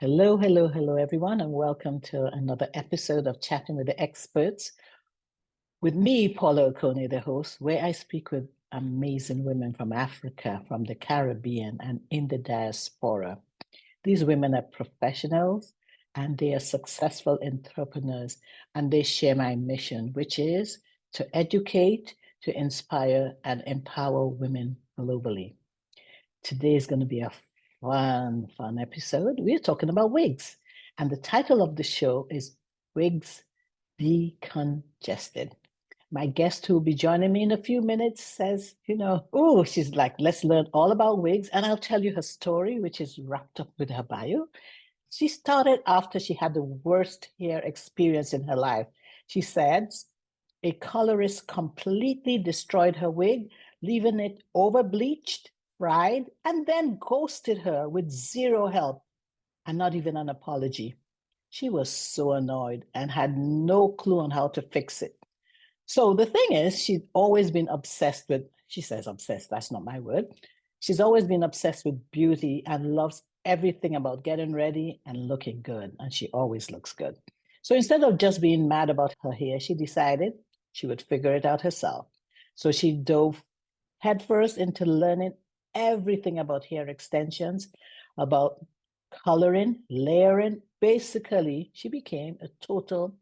Hello, hello, hello, everyone, and welcome to another episode of Chatting with the Experts. With me, Paula Okonee, the host, where I speak with amazing women from Africa, from the Caribbean, and in the diaspora. These women are professionals and they are successful entrepreneurs, and they share my mission, which is to educate, to inspire, and empower women globally. Today is going to be a fun episode. We're talking about wigs. And the title of the show is Wigs Decongested. My guest who will be joining me in a few minutes says, oh, she's like, let's learn all about wigs. And I'll tell you her story, which is wrapped up with her bio. She started after she had the worst hair experience in her life. She said a colorist completely destroyed her wig, leaving it over bleached, fried, and then ghosted her with zero help and not even an apology. She was so annoyed and had no clue on how to fix it. So the thing is, she's always been obsessed with, she says obsessed, that's not my word. She's always been obsessed with beauty and loves everything about getting ready and looking good. And she always looks good. So instead of just being mad about her hair, she decided she would figure it out herself. So she dove headfirst into learning everything about hair extensions, about coloring, layering. Basically, she became a total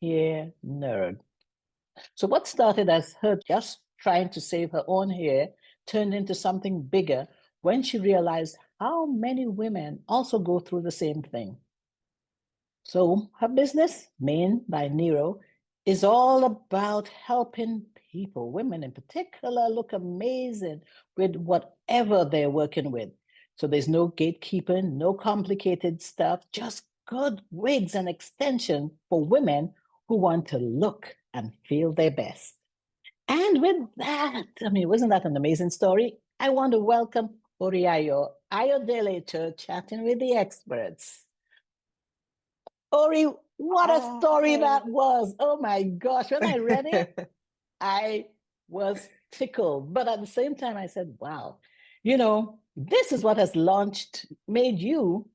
hair nerd. So what started as her just trying to save her own hair turned into something bigger when she realized how many women also go through the same thing. So her business, Mane by Niro, is all about helping people, women in particular, look amazing with whatever they're working with. So there's no gatekeeping, no complicated stuff, just good wigs and extension for women who want to look and feel their best. And with that, wasn't that an amazing story? I want to welcome Orinayo Ayodele to Chatting with the Experts. Ori, what a story that was. Oh my gosh. When I read it, I was tickled. But at the same time, I said, wow, this is what has made you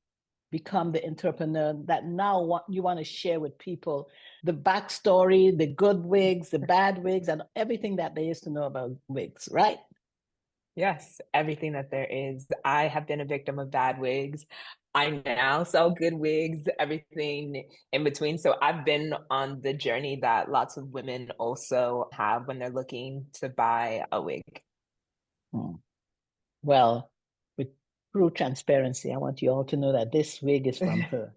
become the entrepreneur that now you want to share with people the backstory, the good wigs, the bad wigs, and everything that they used to know about wigs, right? Yes, everything that there is. I have been a victim of bad wigs. I now sell good wigs, everything in between. So I've been on the journey that lots of women also have when they're looking to buy a wig. Hmm. Well, with true transparency, I want you all to know that this wig is from her.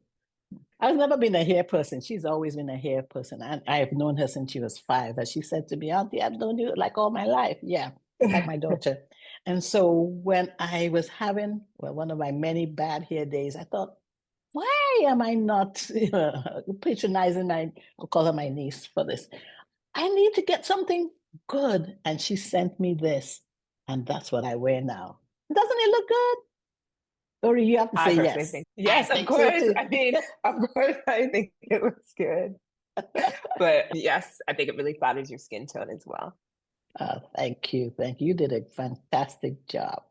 I've never been a hair person. She's always been a hair person. And I've known her since she was 5. As she said to me, Auntie, I've known you like all my life. Yeah, like my daughter. And so when I was having, one of my many bad hair days, I thought, why am I not patronizing I'll call her my niece for this. I need to get something good. And she sent me this. And that's what I wear now. Doesn't it look good? Or you have to I say personally yes. think, I yes, of think so course. too. I mean, of course, I think it looks good. But yes, I think it really flatters your skin tone as well. Thank you. Thank you. You did a fantastic job.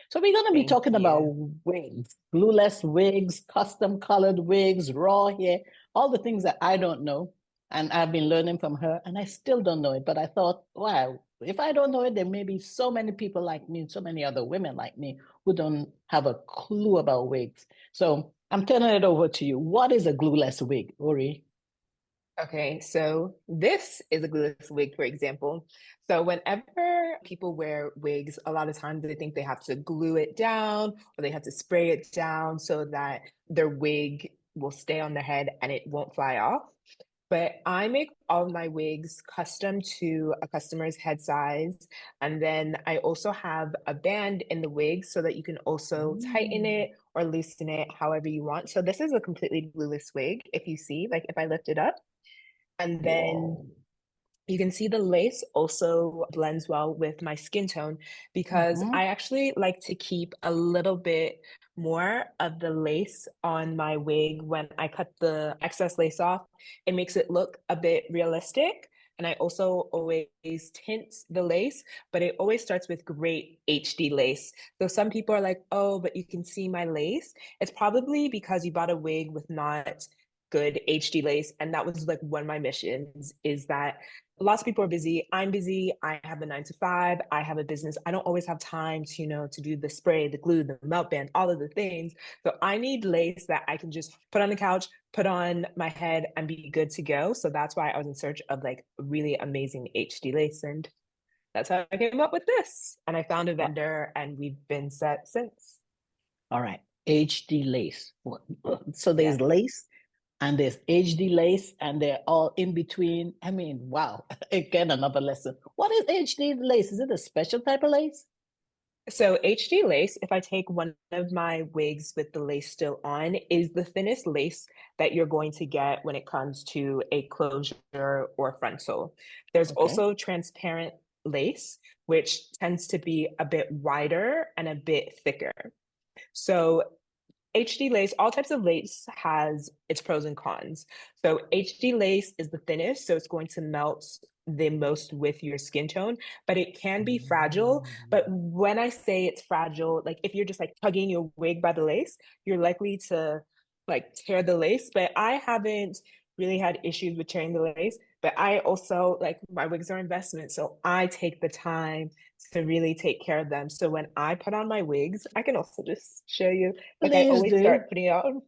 So we're going to be Thank talking about you. wigs, glueless wigs, custom colored wigs, raw hair, all the things that I don't know. And I've been learning from her and I still don't know it. But I thought, wow, if I don't know it, there may be so many people like me, so many other women like me who don't have a clue about wigs. So I'm turning it over to you. What is a glueless wig, Ori? Okay, so this is a glueless wig, for example. So whenever people wear wigs, a lot of times they think they have to glue it down or they have to spray it down so that their wig will stay on their head and it won't fly off. But I make all of my wigs custom to a customer's head size. And then I also have a band in the wig so that you can also tighten Mm. it or loosen it however you want. So this is a completely glueless wig. If you see, like if I lift it up, and then Whoa. you can see the lace also blends well with my skin tone because Mm-hmm. I actually like to keep a little bit more of the lace on my wig when I cut the excess lace off. It makes it look a bit realistic. And I also always tint the lace, but it always starts with great HD lace. So some people are like, oh, but you can see my lace. It's probably because you bought a wig with not good HD lace. And that was like one of my missions is that lots of people are busy. I'm busy. I have a 9 to 5. I have a business. I don't always have time to, to do the spray, the glue, the melt band, all of the things. So I need lace that I can just put on the couch, put on my head and be good to go. So that's why I was in search of like really amazing HD lace. And that's how I came up with this. And I found a Uh, vendor and we've been set since. all right. HD lace. So there's Yes. lace and there's HD lace, and they're all in between. I mean, wow. Again, another lesson. What is HD lace? Is it a special type of lace? So HD lace, if I take one of my wigs with the lace still on, is the thinnest lace that you're going to get when it comes to a closure or frontal. There's Okay. also transparent lace, which tends to be a bit wider and a bit thicker. So HD lace, all types of lace has its pros and cons. So HD lace is the thinnest, so it's going to melt the most with your skin tone, but it can be fragile. But Mm. when I say it's fragile, like if you're just like tugging your wig by the lace, you're likely to like tear the lace. But I haven't really had issues with tearing the lace. But I also like my wigs are investments, so I take the time to really take care of them. So when I put on my wigs, I can also just show you, like I Please always do. start putting it on,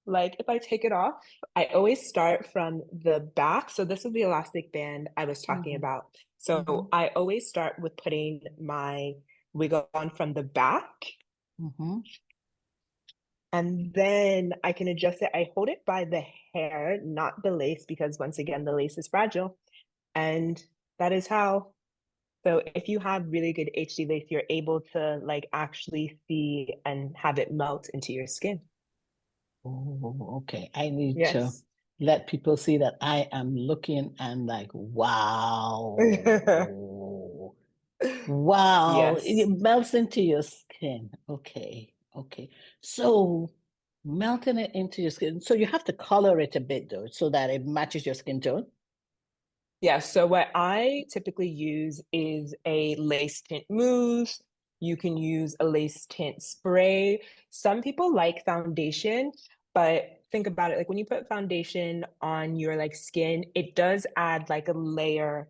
like if I take it off, I always start from the back. So this is the elastic band I was talking Hmm. about. Hmm. So I always start with putting my wig on from the back. Hmm. And then I can adjust it. I hold it by the hair, not the lace, because once again, the lace is fragile. And that is how. So if you have really good HD lace, you're able to like actually see and have it melt into your skin. Oh, okay. I need to Yes. let people see that I am looking and like, wow. Wow. It Yes. melts into your skin. Okay. Okay. So melting it into your skin. So you have to color it a bit though, so that it matches your skin tone. Yeah, so what I typically use is a lace tint mousse. You can use a lace tint spray. Some people like foundation, but think about it, like when you put foundation on your like skin, it does add like a layer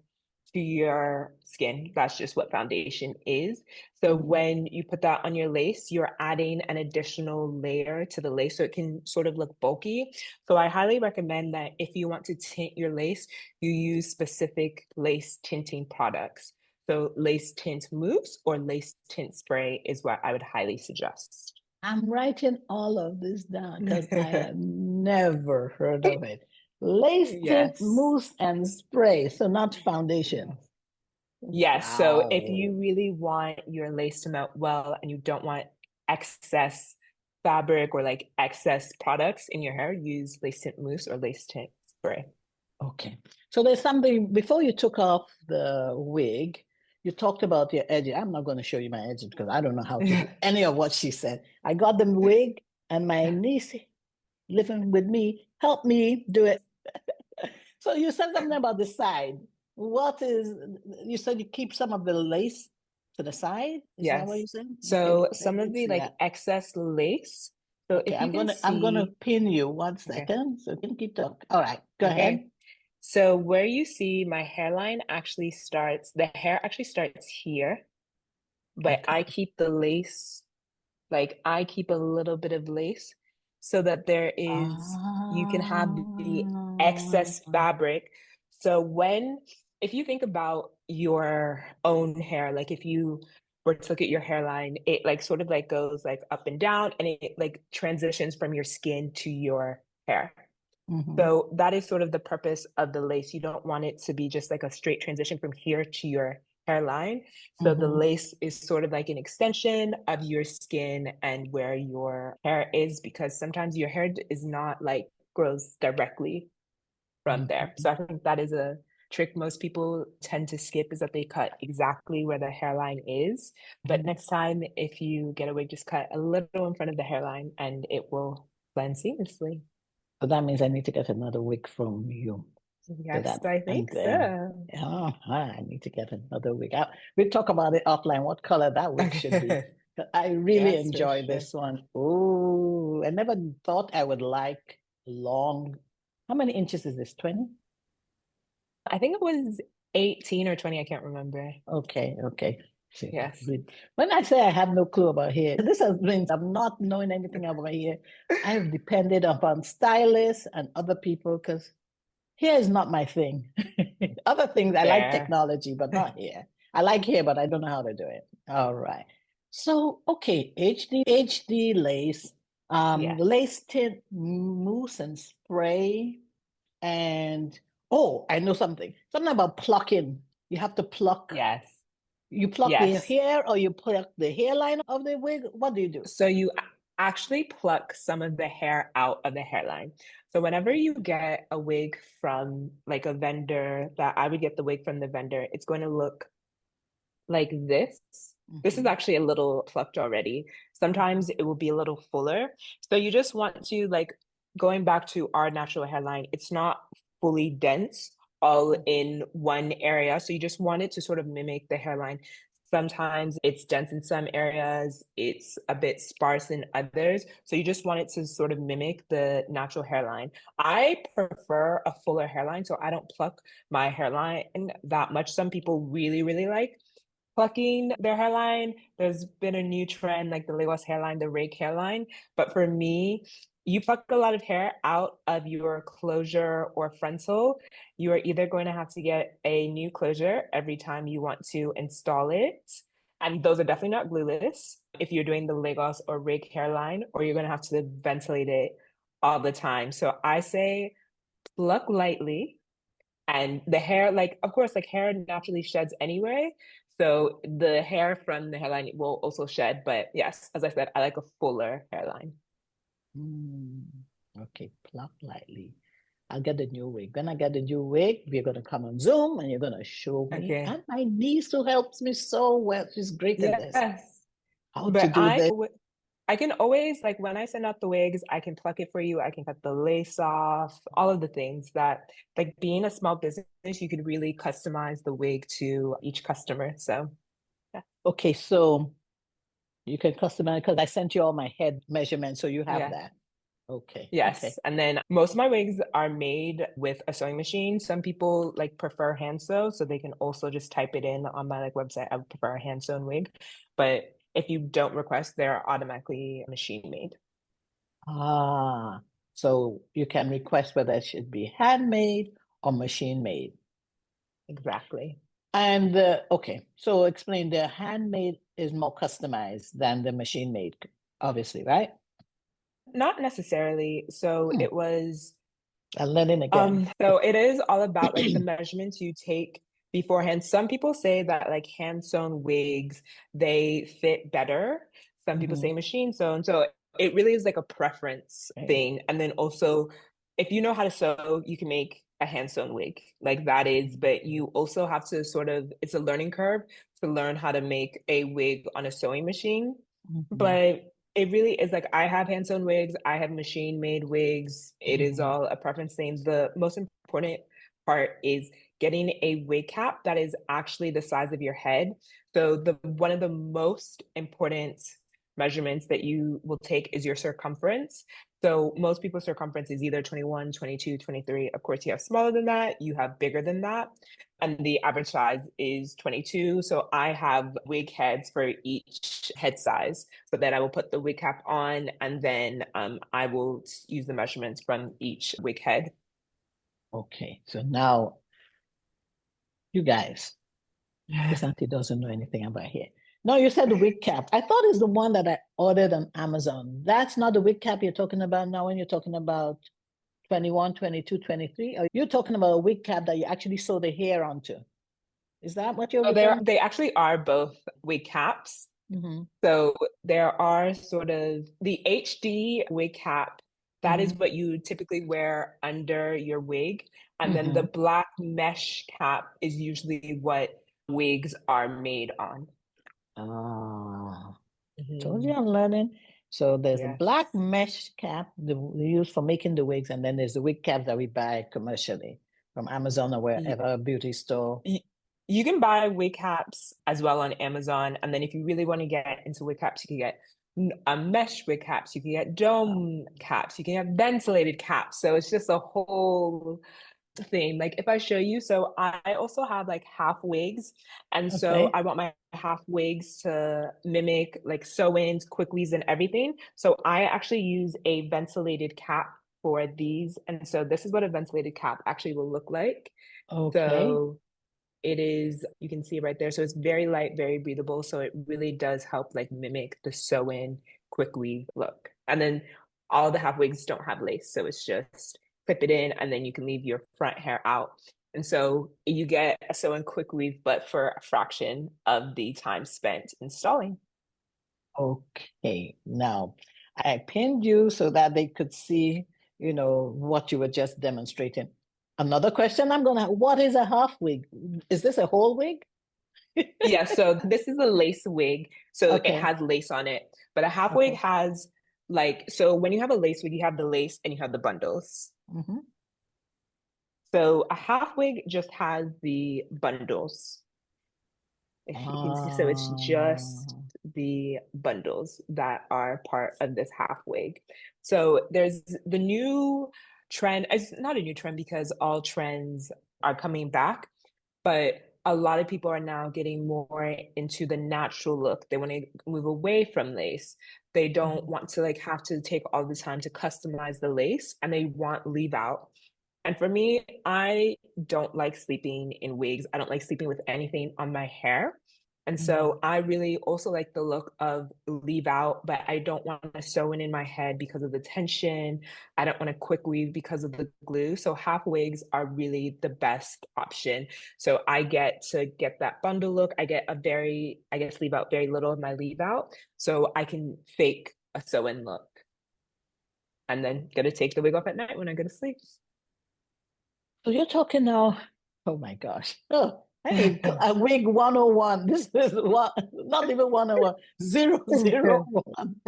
to your skin. That's just what foundation is. So Mhm. when you put that on your lace, you're adding an additional layer to the lace so it can sort of look bulky. So I highly recommend that if you want to tint your lace, you use specific lace tinting products. So lace tint mousse or lace tint spray is what I would highly suggest. I'm writing all of this down because I have never heard of it. Lace tint, Yes. mousse, and spray. So not foundation. Yes. Yes. So if Wow. you really want your lace to melt well and you don't want excess fabric or like excess products in your hair, use lace tint mousse or lace tint spray. Okay. So there's something before you took off the wig, you talked about your edges. I'm not going to show you my edges because I don't know how to do any of what she said. I got the wig and my niece living with me helped me do it. So you said something about the side. What is, you said you keep some of the lace to the side? Is that what Yes. you said? Okay, So I some of did the see like that. excess lace. So Okay, if you can I'm gonna see, pin you one okay, second so you can keep talking. All right, go ahead. okay. So where you see my hairline actually starts, the hair actually starts here, but Okay. I keep the lace, like I keep a little bit of lace so that there is, you can have the excess Ah, fabric. So if you think about your own hair, like if you were to look at your hairline, it like sort of like goes like up and down and it like transitions from your skin to your hair. mhm, So that is sort of the purpose of the lace. You don't want it to be just like a straight transition from here to your hairline. So the mhm, lace is sort of like an extension of your skin and where your hair is, because sometimes your hair is not like grows directly from there. mhm, So I think that is a trick most people tend to skip is that they cut exactly where the hairline is. But mhm. next time, if you get a wig, just cut a little in front of the hairline and it will blend seamlessly. So that means I need to get another wig from you. So Yes, that, I and think then, so. I need to get another wig. We'll talk about it offline, what color that wig should be. Okay. But I really Yes, for enjoyed sure. this one. Oh, I never thought I would like long. How many inches is this? 20? I think it was 18 or 20, I can't remember. Okay, okay. See, Yes. when I say I have no clue about hair, this has been I'm not knowing anything about hair. I have depended upon stylists and other people because hair is not my thing. Other things, I like Fair. technology, but not hair. I like hair, but I don't know how to do it. All right. So, okay, HD lace, Yes. lace tint, mousse and spray, and oh, I know something. Something about plucking. You have to pluck. Yes. You pluck the Yes. hair or you pluck the hairline of the wig. What do you do? So you actually pluck some of the hair out of the hairline. So whenever you get a wig from like a vendor, that I would get the wig from the vendor, it's going to look like this. This is Mhm, actually a little plucked already. mhm, Sometimes it will be a little fuller. So you just want to like going back to our natural hairline, it's not fully dense all mhm, in one area. So you just want it to sort of mimic the hairline. Sometimes it's dense in some areas, it's a bit sparse in others. So you just want it to sort of mimic the natural hairline. I prefer a fuller hairline, so I don't pluck my hairline that much. Some people really, really like plucking their hairline. There's been a new trend like the Lagos hairline, the rake hairline. But for me, you pluck a lot of hair out of your closure or frontal, you are either going to have to get a new closure every time you want to install it. And those are definitely not glueless if you're doing the Lagos or rake hairline, or you're going to have to ventilate it all the time. So I say pluck lightly, and the hair, like, of course, like hair naturally sheds anyway. So the hair from the hairline will also shed. But yes, as I said, I like a fuller hairline. mm. Okay, pluck lightly. I'll get the new wig. When I get the new wig, we're going to come on Zoom and you're going to show me. Okay. And my niece who helps me so well, she's great at this, Yes. how to But do this. I can always, like, when I send out the wigs, I can pluck it for you. I can cut the lace off, all of the things that, like, being a small business, you could really customize the wig to each customer. So, yeah. Okay, so you can customize because I sent you all my head measurements, so you have Yeah. that. Okay, okay. Yes. And then most of my wigs are made with a sewing machine. Some people like prefer hand sew, so they can also just type it in on my like website. I would prefer a hand sewn wig. But if you don't request, they're automatically machine made. Ah, so you can request whether it should be handmade or machine made. Exactly. And okay, so explain the handmade is more customized than the machine made, obviously, right? Not necessarily. So Hmm. it was I'm learning again. So it is all about like the measurements you take beforehand. Some people say that like hand sewn wigs, they fit better. Some people say Mhm. machine sewn. So it really is like a preference Okay. thing. And then also, if you know how to sew, you can make a hand sewn wig. Like that is, but you also have to sort of, it's a learning curve to learn how to make a wig on a sewing machine. Mhm. But it really is like I have hand sewn wigs, I have machine made wigs. It is Mhm. all a preference thing. The most important part is getting a wig cap that is actually the size of your head. So the one of the most important measurements that you will take is your circumference. So most people's circumference is either 21, 22, 23. Of course, you have smaller than that, you have bigger than that. And the average size is 22. So I have wig heads for each head size. So then I will put the wig cap on, and then I will use the measurements from each wig head. Okay, so now you guys, this auntie doesn't know anything about hair. No, you said the wig cap. I thought it's the one that I ordered on Amazon. That's not the wig cap you're talking about now when you're talking about 21, 22, 23. Are you talking about a wig cap that you actually sew the hair onto? Is that what you're So referring they actually are both wig caps. to? Mm-hmm. So there are sort of the HD wig cap. That is Mm-hmm. what you typically wear under your wig. And then the Mm-hmm. black mesh cap is usually what wigs are made on. Ah, told you Mhm. I'm learning. So there's a black Yes. mesh cap that we use for making the wigs, and then there's the wig caps that we buy commercially. from Amazon or You, wherever, beauty store. you can buy wig caps as well on Amazon. And then if you really want to get into wig caps, you can get a mesh wig caps, you can get dome caps, you can have ventilated caps. So it's just a whole thing. Like if I show you, so I also have like half wigs. And so Okay. I want my half wigs to mimic like sew-ins, quick weaves, and everything. So I actually use a ventilated cap for these. And so this is what a ventilated cap actually will look like. Okay. So it is, you can see right there. So it's very light, very breathable. So it really does help like mimic the sew-in quick weave look. And then all the half wigs don't have lace. So it's just clip it in and then you can leave your front hair out. And so you get a sew-in quick weave, but for a fraction of the time spent installing. Okay. Now, I pinned you so that they could see, what you were just demonstrating. Another question I'm gonna, what is a half wig? Is this a whole wig? Yeah, so this is a lace wig. So it Okay. has lace on it, but a half wig Okay. has like, so when you have a lace wig, you have the lace and you have the bundles. Mm-hmm. So a half wig just has the bundles. If you can see, so it's just Ah. the bundles that are part of this half wig. So there's the new trend, it's not a new trend because all trends are coming back, but a lot of people are now getting more into the natural look. They want to move away from lace. They don't Mhm. want to like have to take all the time to customize the lace and they want leave out. And for me, I don't like sleeping in wigs. I don't like sleeping with anything on my hair. And Mhm. so I really also like the look of leave out, but I don't want to sew in my head because of the tension. I don't want to quick weave because of the glue. So half wigs are really the best option. So I get to get that bundle look. I get to leave out very little of my leave out. So I can fake a sew in look and then get to take the wig off at night when I go to sleep. So you're talking now, oh my gosh. Oh, I need a wig 101. This is one, not even 101, 001.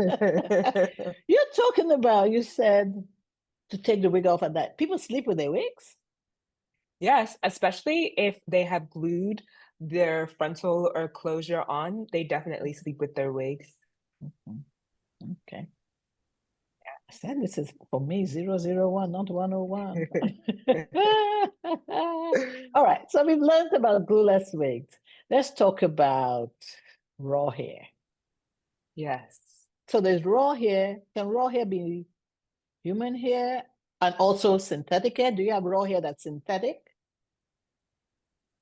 You're talking about, you said to take the wig off at night. People sleep with their wigs? Yes, especially if they have glued their frontal or closure on, they definitely sleep with their wigs. Mhm. Okay. I said this is for me 001, not 101. All right. So we've learned about glueless wigs. Let's talk about raw hair. Yes. So there's raw hair. Can raw hair be human hair and also synthetic hair? Do you have raw hair that's synthetic?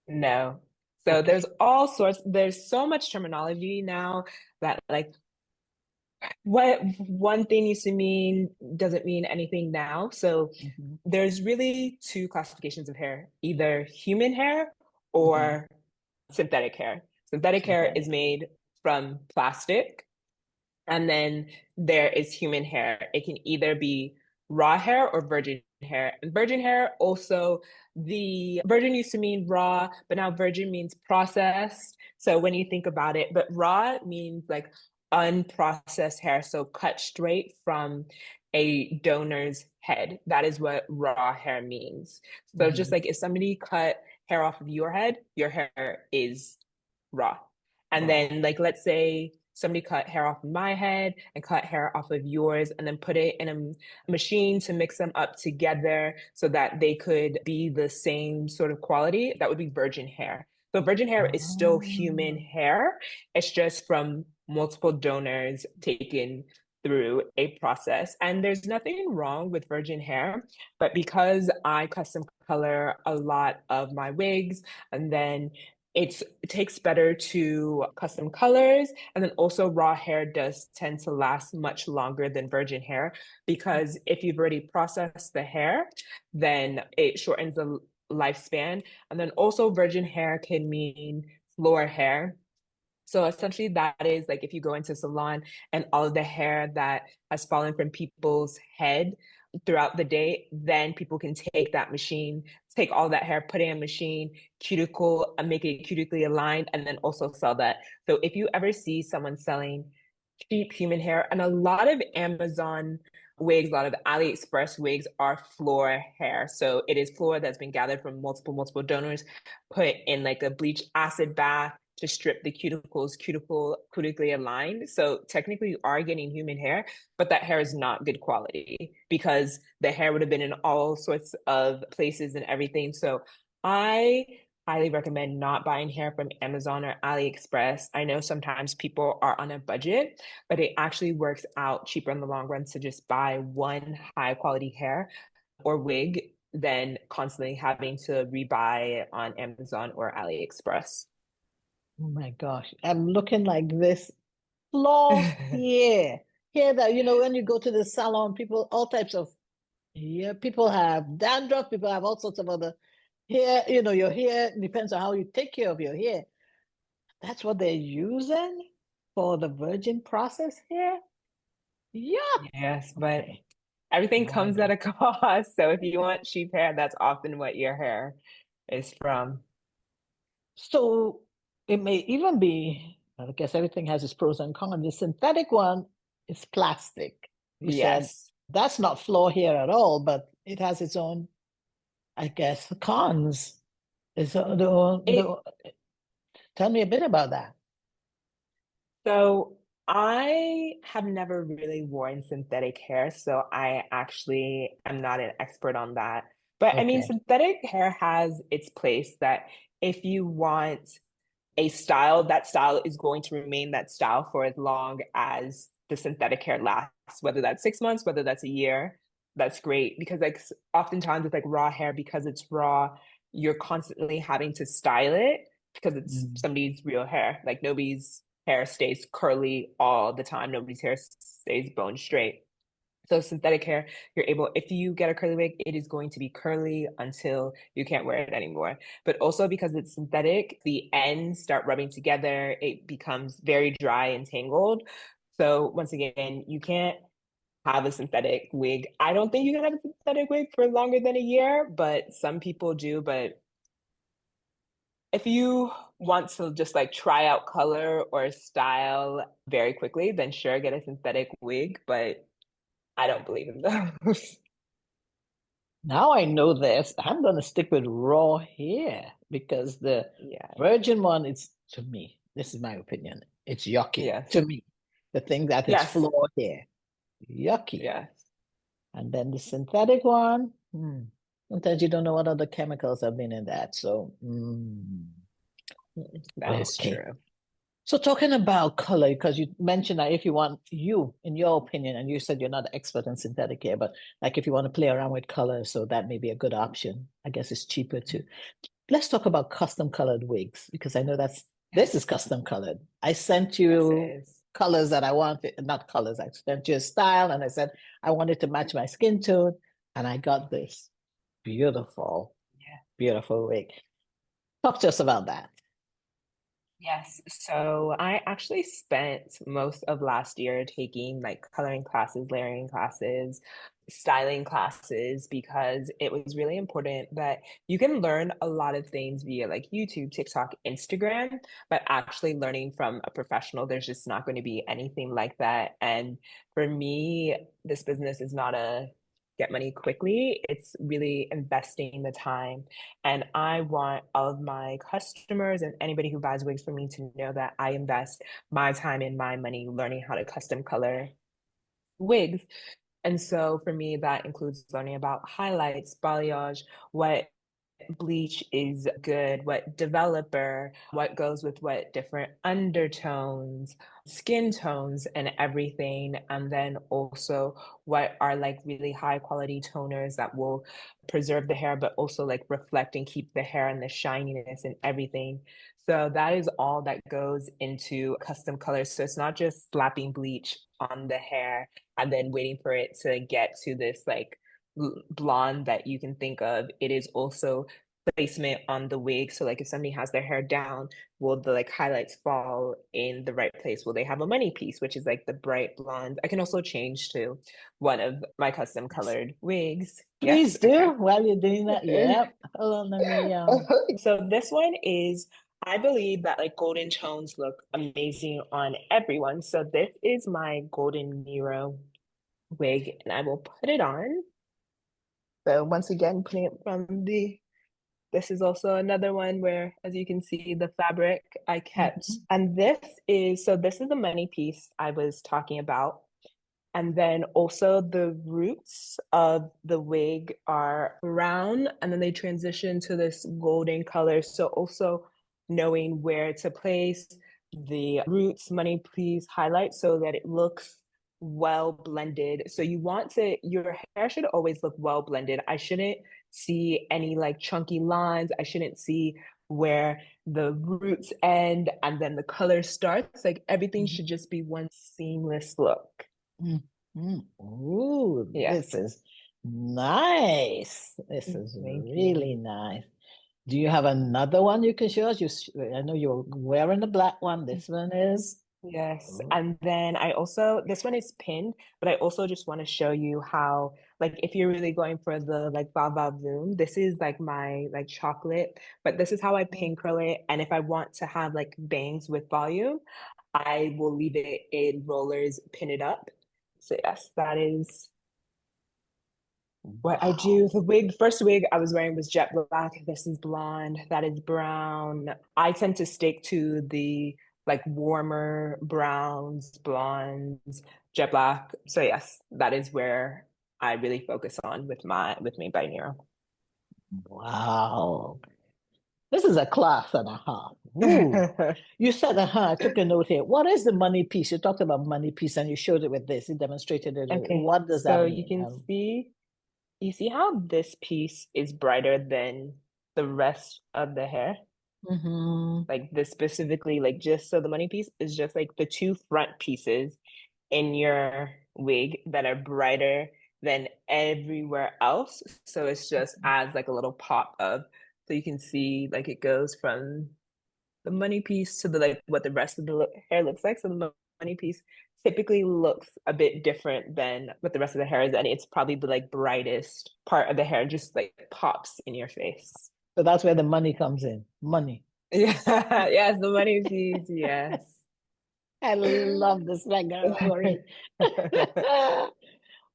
No. So there's Okay. all sorts, there's so much terminology now that like what one thing used to mean doesn't mean anything now. So Hmm. there's really two classifications of hair, either human hair Hmm. or synthetic hair. Synthetic hair is Synthetic. made from plastic. And then there is human hair. It can either be raw hair or virgin hair. And virgin hair also, the virgin used to mean raw, but now virgin means processed. So when you think about it, but raw means like unprocessed hair. So cut straight from a donor's head. That is what raw hair means. So just Hmm. like if somebody cut hair off of your hair is raw. And Raw. then, like, let's say somebody cut hair off of my head and cut hair off of yours, and then put it in a machine to mix them up together so that they could be the same sort of quality. That would be virgin hair. So, virgin hair is still human Ah. hair. It's just from multiple donors taken through a process. And there's nothing wrong with virgin hair, but because I custom color a lot of my wigs, and then it takes better to custom colors. And then also raw hair does tend to last much longer than virgin hair because if you've already processed the hair, then it shortens the lifespan. And then also virgin hair can mean floor hair. So essentially, that is like if you go into a salon and all of the hair that has fallen from people's head throughout the day, then people can take that machine, take all that hair, put it in a machine, cuticle, and make it cutically aligned, and then also sell that. So if you ever see someone selling cheap human hair, and a lot of Amazon wigs, a lot of AliExpress wigs are floor hair. So it is floor that's been gathered from multiple donors, put in like a bleach acid bath to strip the cutically aligned. So technically you are getting human hair, but that hair is not good quality because the hair would have been in all sorts of places and everything. So I highly recommend not buying hair from Amazon or AliExpress. I know sometimes people are on a budget, but it actually works out cheaper in the long run to just buy one high quality hair or wig than constantly having to rebuy it on Amazon or AliExpress. Oh my gosh, I'm looking like this. Floor here. Here that, when you go to the salon, people, all types of hair, people have dandruff, people have all sorts of other hair, your hair depends on how you take care of your hair. That's what they're using for the virgin process here? Yeah. Yes, but Okay. everything Now I comes at know. a cost. So if you want cheap hair, that's often what your hair is from. So it may even be, I guess everything has its pros and cons. The synthetic one is plastic. You said Yes. that's not flaw here at all, but it has its own, I guess, cons. It Tell me a bit about that. So I have never really worn synthetic hair, so I actually am not an expert on that. But I mean, Okay. synthetic hair has its place that if you want a style, that style is going to remain that style for as long as the synthetic hair lasts, whether that's 6 months, whether that's a year. That's great because like oftentimes with like raw hair, because it's raw, you're constantly having to style it because it's Mm. somebody's real hair. Like nobody's hair stays curly all the time. Nobody's hair stays bone straight. So synthetic hair, you're able, if you get a curly wig, it is going to be curly until you can't wear it anymore. But also because it's synthetic, the ends start rubbing together. It becomes very dry and tangled. So once again, you can't have a synthetic wig. I don't think you can have a synthetic wig for longer than a year, but some people do. But if you want to just like try out color or style very quickly, then sure, get a synthetic wig. But I don't believe in those. Now I know this. I'm going to stick with raw hair because the Yeah. virgin one is, to me, this is my opinion, it's yucky Yes. to me. The thing that is Yes. floor hair, yucky. Yes. And then the synthetic one, sometimes you don't know what other chemicals have been in that. So, That is okay. true. So talking about color, because you mentioned that if you want you, in your opinion, and you said you're not an expert in synthetic hair, but like if you want to play around with color, so that may be a good option. I guess it's cheaper too. Let's talk about custom colored wigs, because I know this is Yes. custom colored. I sent Yes, it you is. colors that I wanted, not colors, I sent you a style, and I said I wanted to match my skin tone, and I got this beautiful, Yeah. beautiful wig. Talk to us about that. Yes. So I actually spent most of last year taking like coloring classes, layering classes, styling classes, because it was really important that you can learn a lot of things via like YouTube, TikTok, Instagram, but actually learning from a professional, there's just not going to be anything like that. And for me, this business is not a get money quickly. It's really investing the time. And I want all of my customers and anybody who buys wigs from me to know that I invest my time and my money learning how to custom color wigs. And so for me, that includes learning about highlights, balayage, what bleach is good, what developer, what goes with what different undertones, skin tones, and everything. And then also what are like really high quality toners that will preserve the hair, but also like reflect and keep the hair and the shininess and everything. So that is all that goes into custom colors. So it's not just slapping bleach on the hair and then waiting for it to get to this like blonde that you can think of. It is also placement on the wig. So like if somebody has their hair down, will the like highlights fall in the right place? Will they have a money piece, which is like the bright blonde? I can also change to one of my custom colored wigs. Yes, Please do okay. while you're doing that. Yep. Hold on, let me So this one is, I believe that like golden tones look amazing on everyone. So this is my golden Nero wig and I will put it on. So once again, putting it from this is also another one where, as you can see, the fabric I kept. Mhm. And this is the money piece I was talking about. And then also the roots of the wig are brown and then they transition to this golden color. So also knowing where to place the roots money piece highlight so that it looks well blended. So your hair should always look well blended. I shouldn't see any like chunky lines. I shouldn't see where the roots end and then the color starts. Like everything Mhm. should just be one seamless look. Mhm. Ooh, Yes. this is nice. This is Thank really you. nice. Do you have another one you can show us? I know you're wearing the black one. This one is. Yes. Oh. And then this one is pinned, but I also just want to show you how, like, if you're really going for the like va voom, this is like my like chocolate, but this is how I pin curl it. And if I want to have like bangs with volume, I will leave it in rollers, pin it up. So yes, that is what I do. Wow. First wig I was wearing was jet black. This is blonde. That is brown. I tend to stick to the like warmer browns, blondes, jet black. So yes, that is where I really focus on with Mane by Niro. Wow. This is a class and a half. Ooh. You said, I took a note here. What is the money piece? You talked about money piece and you showed it with this. You demonstrated it. Okay, What does that so you mean? can you see how this piece is brighter than the rest of the hair? Mhm. Like this specifically, like just so the money piece is just like the two front pieces in your wig that are brighter than everywhere else. So it's just adds like a little pop of, so you can see like it goes from the money piece to the like what the rest of the hair looks like. So the money piece typically looks a bit different than what the rest of the hair is, and it's probably the like brightest part of the hair, just like pops in your face. So that's where the money comes in. Money. Yeah, yes, the money piece, yes. I love this background story.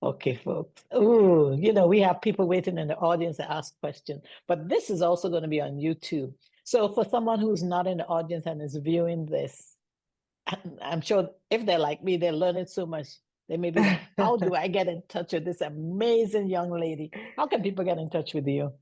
Okay, folks. Ooh, we have people waiting in the audience to ask questions, but this is also going to be on YouTube. So for someone who's not in the audience and is viewing this, I'm sure if they're like me, they're learning so much. They may be like, how do I get in touch with this amazing young lady? How can people get in touch with you?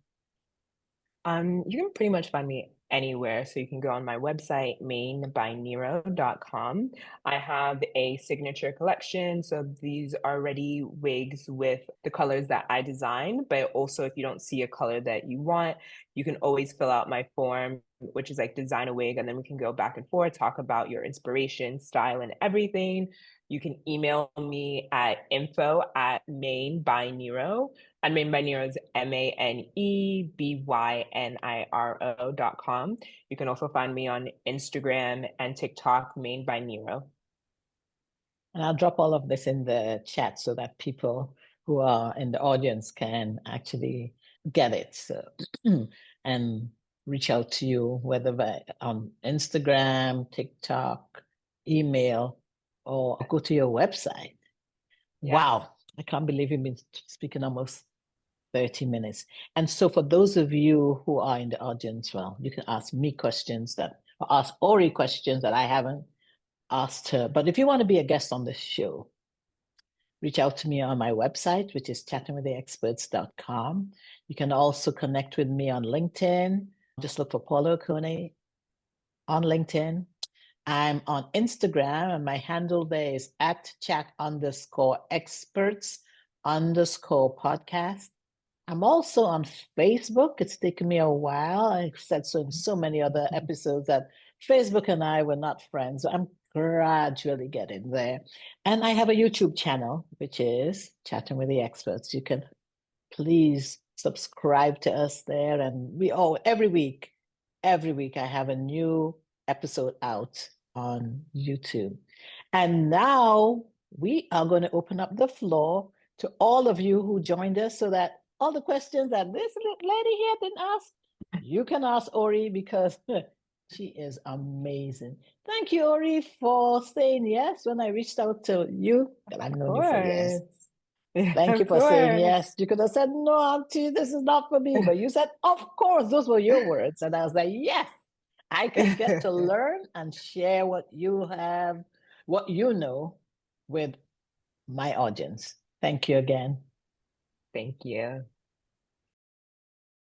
You can pretty much find me anywhere. So you can go on my website, manebynero.com. I have a signature collection. So these are already wigs with the colors that I design. But also, if you don't see a color that you want, you can always fill out my form, which is like design a wig. And then we can go back and forth, talk about your inspiration, style, and everything. You can email me at info@manebynero. And Mane By Niro is MANEBYNIRO.com. You can also find me on Instagram and TikTok, Mane By Niro. And I'll drop all of this in the chat so that people who are in the audience can actually get it. So, and reach out to you, whether on Instagram, TikTok, email, or go to your website. Yes. Wow, I can't believe you've been speaking almost 30 minutes. And so for those of you who are in the audience, well, you can ask me questions or ask Ori questions that I haven't asked her. But if you want to be a guest on the show, reach out to me on my website, which is chattingwiththeexperts.com. You can also connect with me on LinkedIn. Just look for Paula Okone on LinkedIn. I'm on Instagram, and my handle there is at chat_experts_podcast. I'm also on Facebook. It's taken me a while. I said so in so many other episodes that Facebook and I were not friends. I'm gradually getting there. And I have a YouTube channel, which is Chatting with the Experts. You can please subscribe to us there. And every week I have a new episode out on YouTube. And now we are going to open up the floor to all of you who joined us so that all the questions that this lady here didn't ask, you can ask Ori because she is amazing. Thank you, Ori, for saying yes when I reached out to you. And I've Of known you for years. course. Thank you Of for saying course. yes. You could have said, no, Auntie, this is not for me. But you said, of course, those were your words. And I was like, yes, I can get to learn and share what you have, what you know with my audience. Thank you again. Thank you.